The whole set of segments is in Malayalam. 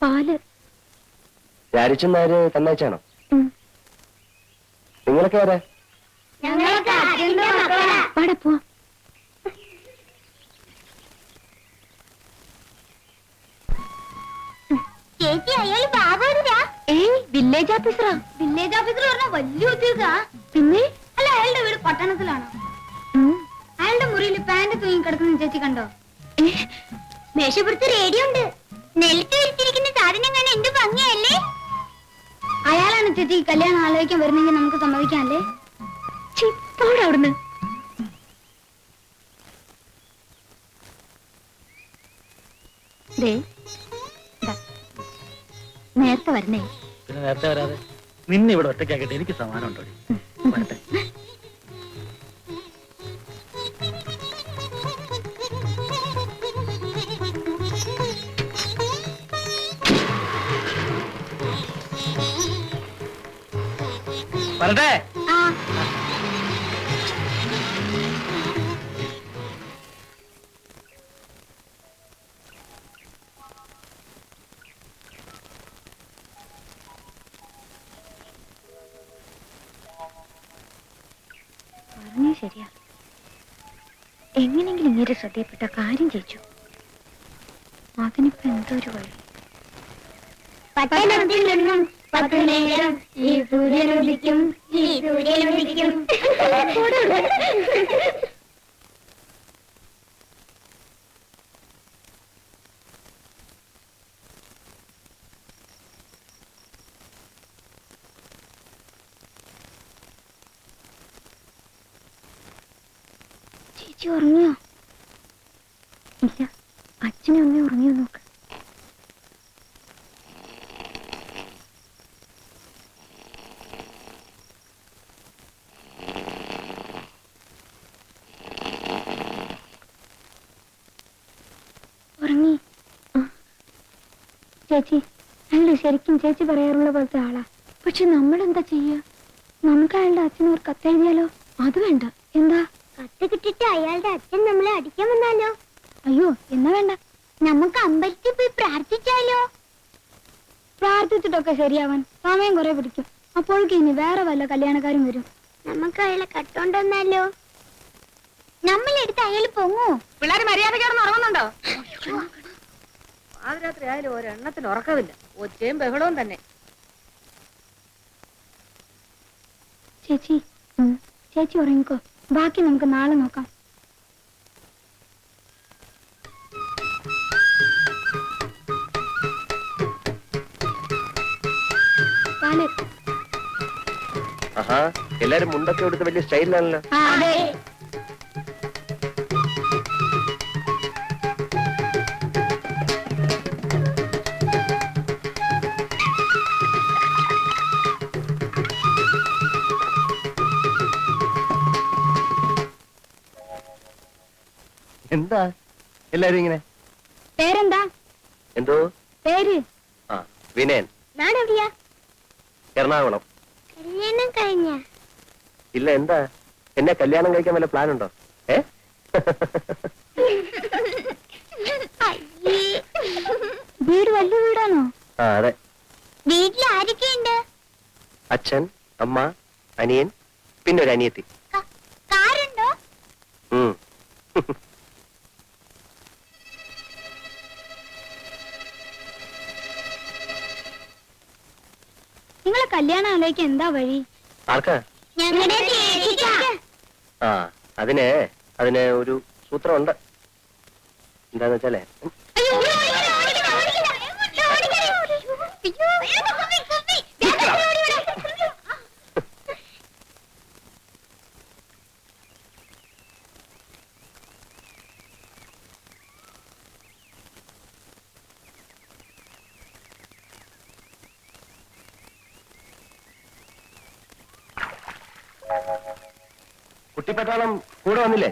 പാല്. രാരിച്ചെന്നാര് തന്നയച്ചാണോ? നിങ്ങളൊക്കെ ആരാ? പോ. ചേച്ചി അയാൾ ബാബുരാ? വില്ലേജ് ഓഫീസറാ. വില്ലേജ് ഓഫീസർ പറഞ്ഞ വലിയ ഉദ്യോഗ. പിന്നെ അല്ല, അയാളുടെ വീട് പട്ടണത്തിലാണോ? അയാളുടെ മുറിയിൽ പാന്റ് തൂങ്ങി കിടക്കുന്ന ചേച്ചി കണ്ടോ? മേശപ്പുറത്ത് റേഡിയോ ഉണ്ട്. നെൽത്ത് വിരിച്ചിരിക്കുന്ന സാധനം കാണാൻ എന്ത് ഭംഗിയല്ലേ? അയാളാണ് ചേച്ചി കല്യാണം ആലോചിക്കാൻ വരുന്നെങ്കിൽ നമുക്ക് സമ്മതിക്കാല്ലേ? അവിടുന്ന് നേരത്തെ വരണേ. പിന്നെ നേരത്തെ വരാതെ നിന്നെ ഇവിടെ ഒറ്റയ്ക്കാക്കിട്ട് എനിക്ക് സമാനം ഉണ്ടോ? വരട്ടെ. വരട്ടെ. പറഞ്ഞേ ശരിയാ. എങ്ങനെങ്കിലും ഇങ്ങനെ ശ്രദ്ധയപ്പെട്ട കാര്യം ചെയ്യിച്ചു. അതിനിപ്പോ എന്തൊരു വഴി. പട്ടണത്തിൽ നിന്നും 10 നേരം ഈ സൂര്യനുദിക്കും, ഈ സൂര്യനുദിക്കും. ചേച്ചി ഉറങ്ങിയോ? ഇല്ല, അച്ഛനും അമ്മയും ഉറങ്ങിയോ നോക്ക്. ഉറങ്ങി. ചേച്ചി അയാളുടെ ശരിക്കും ചേച്ചി പറയാറുള്ള പോലത്തെ ആളാ. പക്ഷെ നമ്മളെന്താ ചെയ്യാ? നമുക്ക് അയാളുടെ അച്ഛനോർ കത്തെഴുതിയാലോ? അത് വേണ്ട. എന്താ? കത്ത് കിട്ടിട്ട് അയാളുടെ അച്ഛൻ നമ്മളെ അടിക്കാൻ വന്നാലോ? അയ്യോ, എന്നാ വേണ്ട. നമുക്ക് അമ്പലത്തിൽ പോയി പ്രാർത്ഥിച്ചാലോ? പ്രാർത്ഥിച്ചിട്ടൊക്കെ ശരിയാവാൻ സമയം കുറെ പിടിക്കും. അപ്പോഴേക്കും ഇനി വേറെ വല്ല കല്യാണക്കാരും വരും. നമുക്ക് അയാളെ കട്ടോണ്ടെന്നാലോ? നമ്മളെടുത്ത് അയാൾ പൊങ്ങോ? പിള്ളേര് മര്യാദക്കാരന്ന് ഉറങ്ങുന്നുണ്ടോ? പാതിരാത്രി ആയാലും ഒരെണ്ണത്തിന് ഉറക്കമില്ല. ഒച്ചയും ബഹളവും തന്നെ. ചേച്ചി ചേച്ചി ഉറങ്ങിക്കോ. ബാക്കി നമുക്ക് നാളെ നോക്കാം. ആഹാ, എല്ലാരും മുണ്ടൊക്കെ എടുത്ത് വലിയ സ്റ്റൈലിലാണല്ലോ. എന്താ എല്ലാരും ഇങ്ങനെ? പേരെന്താ? എന്തോ പേര്? ആ, വിനയൻ. നാടെവിടെയാ? എറണാകുളം. കല്യാണം കഴിഞ്ഞ? ഇല്ല, എന്താ? എന്നെ കല്യാണം കഴിക്കാൻ വല്ല പ്ലാൻ ഉണ്ടോ? വീട് വലിയ വീടാണോ? ആ, അതെ. വീട്ടിൽ ആരൊക്കെയുണ്ട്? അച്ഛൻ, അമ്മ, അനിയൻ, പിന്നെ ഒരു അനിയത്തി. കാറുണ്ടോ? നിങ്ങളെ കല്യാണം ആലോചിക്കാൻ എന്താ വഴി? ആർക്കാ? ആ, അതിന് ഒരു സൂത്രമുണ്ട്. എന്താന്ന് വെച്ചാലേ, കുട്ടിപ്പട്ടാളം കൂടെ വന്നില്ലേ?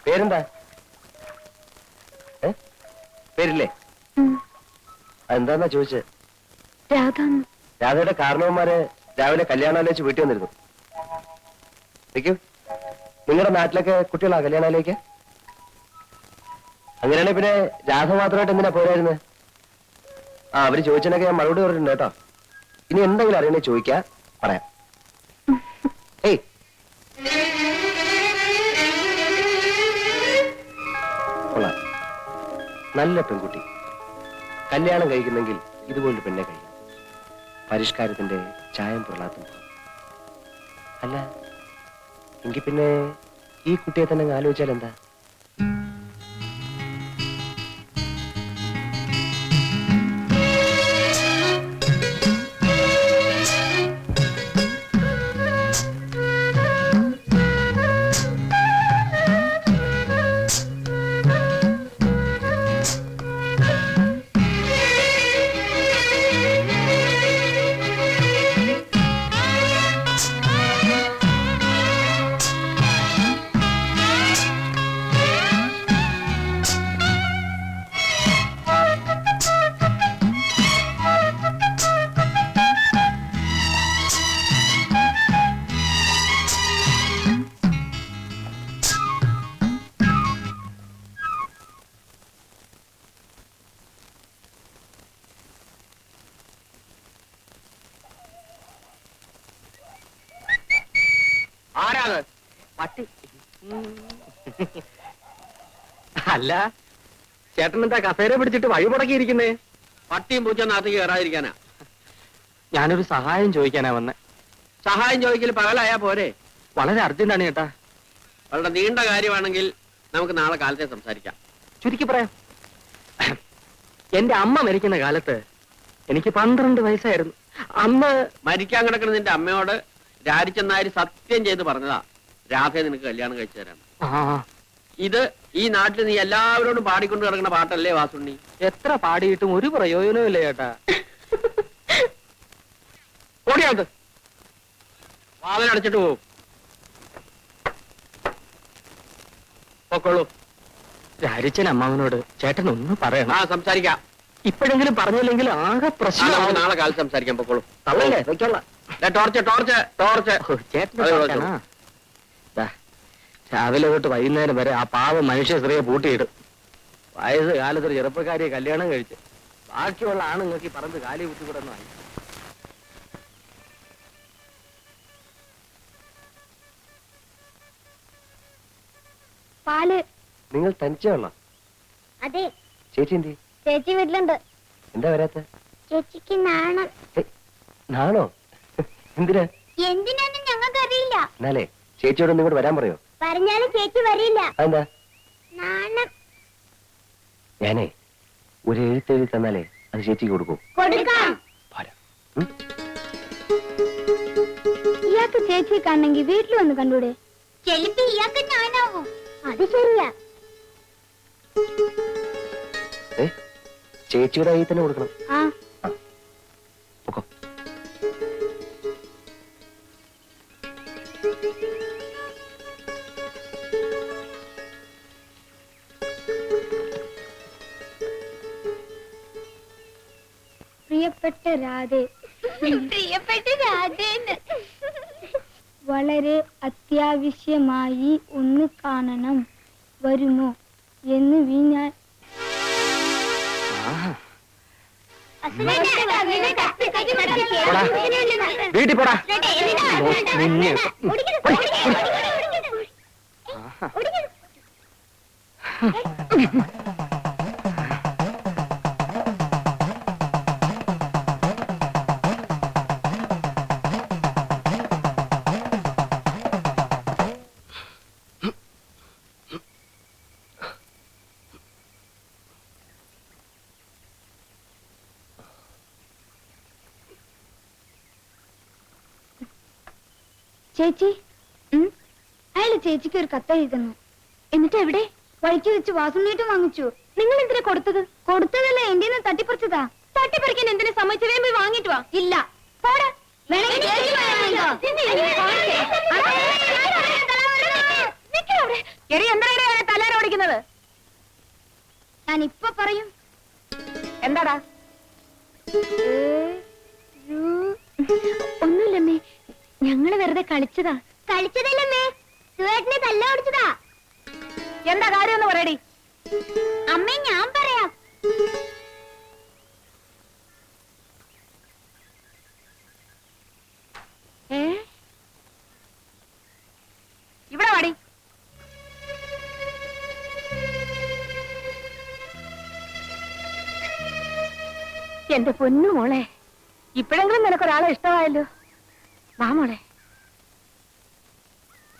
പേരെന്താ? പേരില്ലേ? അതെന്താന്നാ ചോദിച്ചത്? രാധയുടെ കാരണവന്മാര് രാവിലെ കല്യാണാലോചിച്ച് വീട്ടിൽ വന്നിരുന്നു. നിൽക്കൂ. നിങ്ങളുടെ നാട്ടിലൊക്കെ കുട്ടികളാ കല്യാണാലോചിക്ക? അങ്ങനെയാണെങ്കിൽ പിന്നെ രാധ മാത്രമായിട്ട് എന്തിനാ പോരായിരുന്നത്? ആ, അവര് ചോദിച്ചതിനൊക്കെ ഞാൻ മറുപടി പറഞ്ഞിട്ടുണ്ട് കേട്ടോ. ഇനി എന്തെങ്കിലും അറിയണേ ചോദിക്കാ, പറയാം. ഏയ്, കൊള്ളാം, നല്ല പെൺകുട്ടി. കല്യാണം കഴിക്കുന്നെങ്കിൽ ഇതുപോലൊരു പെണ്ണെ കഴിക്കും. പരിഷ്കാരത്തിന്റെ ചായം പൊള്ളാത്തും. അല്ല, എങ്കിൽ പിന്നെ ഈ കുട്ടിയെ തന്നെ അങ്ങ് ആലോചിച്ചാൽ എന്താ? ആരാണ് പട്ടി? അല്ല, ചേട്ടൻ എന്താ കസേര പിടിച്ചിട്ട് വഴി മുടക്കിയിരിക്കുന്നേ? പട്ടിയും പൂച്ച നാട്ടിക്ക് കയറാതിരിക്കാനാ. ഞാനൊരു സഹായം ചോദിക്കാനാ വന്നെ. സഹായം ചോദിക്കൽ പകലായാ പോരെ? വളരെ അർജന്റാണ് ചേട്ടാ. വളരെ നീണ്ട കാര്യമാണെങ്കിൽ നമുക്ക് നാളെ കാലത്തെ സംസാരിക്കാം. ചുരുക്കി പറയാം. എന്റെ അമ്മ മരിക്കുന്ന കാലത്ത് എനിക്ക് 12 വയസ്സായിരുന്നു. അന്ന് മരിക്കാൻ കിടക്കുന്ന നിന്റെ അമ്മയോട് രാജിച്ചെന്നാരി സത്യം ചെയ്ത് പറഞ്ഞതാ രാധയെ നിനക്ക് കല്യാണം കഴിച്ചു തരാം. ഇത് ഈ നാട്ടിൽ നീ എല്ലാവരോടും പാടിക്കൊണ്ട് കിടക്കുന്ന പാട്ടല്ലേ വാസുണ്ണി? എത്ര പാടിയിട്ടും ഒരു പ്രയോജനവും ഇല്ല ചേട്ടാ. ഓടിയാത് വാതിലടച്ചിട്ട് പോവും. പൊക്കോളൂ. രാജിച്ചൻ അമ്മാവനോട് ചേട്ടൻ ഒന്ന് പറയണം. ആ, സംസാരിക്കാം. ഇപ്പോഴെങ്കിലും പറഞ്ഞില്ലെങ്കിൽ ആകെ നമുക്ക് പ്രശ്നം. നാളെ കാലത്ത് സംസാരിക്കാം. പൊക്കോളൂ. തള്ളല്ലേ, വെച്ചോളാം. Torch torch torch. ചേട്ടൻ അതെ, ചോദിക്കാനാ? ദാ, രാവിലെ തൊട്ട് വൈകുന്നേരം വരെ ആ പാവം മനുഷ്യ സ്ത്രീയെ പൂട്ടിയിടും. വയസ്സ് കാലത്തൊരു ചെറുപ്പക്കാരിയെ കല്യാണം കഴിച്ച് ബാക്കിയുള്ള ആണുങ്ങൾക്ക് ഈ പറമ്പ് കാലി കുത്തിക്കൂടെന്നായി. പാല്. നിങ്ങൾ തനിച്ചേ ഉള്ള? അതെ, ചേച്ചി എന്തി? ചേച്ചി വീട്ടിലുണ്ട്. എന്താ വരാത്ത? ചേച്ചിക്ക് നാണം. നാണോ? എന്തിനാ? എന്തിനാന്നും ഞങ്ങൾക്ക് അറിയില്ല. എന്നാലേ ചേച്ചിയോട് ഒന്ന് ഇങ്ങോട്ട് വരാൻ പറയോ? പറഞ്ഞാലും ചേച്ചി വരില്ല. അതെന്താ? നാണം. ഞാനേ ഒരു എഴുത്തെഴുതി തന്നാലേ അത് ചേച്ചിക്ക് കൊടുക്കൂ. കൊടുക്കാം. പോരാ. ഇയാൾക്ക് ചേച്ചിയെ കാണണമെങ്കിൽ വീട്ടിൽ വന്ന് കണ്ടൂടെ? ചെലപ്പോ ഇയാൾക്ക് ഞാനാവും. അത് ശരിയാ. ചേച്ചിയുടെ കയ്യിൽ തന്നെ കൊടുക്കണം. ആ, പൊക്കോ. പ്രിയപ്പെട്ട രാധേ, പ്രിയപ്പെട്ട രാധേന്ന്. വളരെ അത്യാവശ്യമായി ഒന്ന് കാണണം, വരുമോ എന്ന് ഞാൻ വീട്ടിൽ പോടാ. നിന്നെ ചേച്ചി, അയാള് ചേച്ചിക്ക് ഒരു കത്ത് എഴുതുന്നു. എന്നിട്ട് എവിടെ? വഴിക്ക് വെച്ച് വാസുണ്ണീട്ടും വാങ്ങിച്ചു. നിങ്ങൾ എന്തിനാ കൊടുത്തത്? കൊടുത്തതല്ല, എന്റെ തട്ടിപ്പറിച്ചതാ. തട്ടിപ്പറിക്കാൻ എന്തിനാ സമ്മതിച്ചു? പോയി വാങ്ങിട്ട് വാ. ഇല്ല, പോടാ. തലാരോടിക്കുന്നത് ഞാൻ ഇപ്പൊ പറയും. എന്താടാ? ഒന്നുമില്ലമ്മേ, ഞങ്ങള് വെറുതെ കളിച്ചതാ. കളിച്ചതല്ലമ്മേ, സുവേട്ടനെ തല്ല ഓടിച്ചതാ. എന്താ കാര്യം എന്ന് പറയടി. അമ്മേ ഞാൻ പറയാം. ഇവിടെ വാടി. എന്റെ പൊന്നു മോളെ, ഇപ്പോഴെങ്കിലും നിനക്കൊരാളെ ഇഷ്ടമായല്ലോ. വാ മോളെ.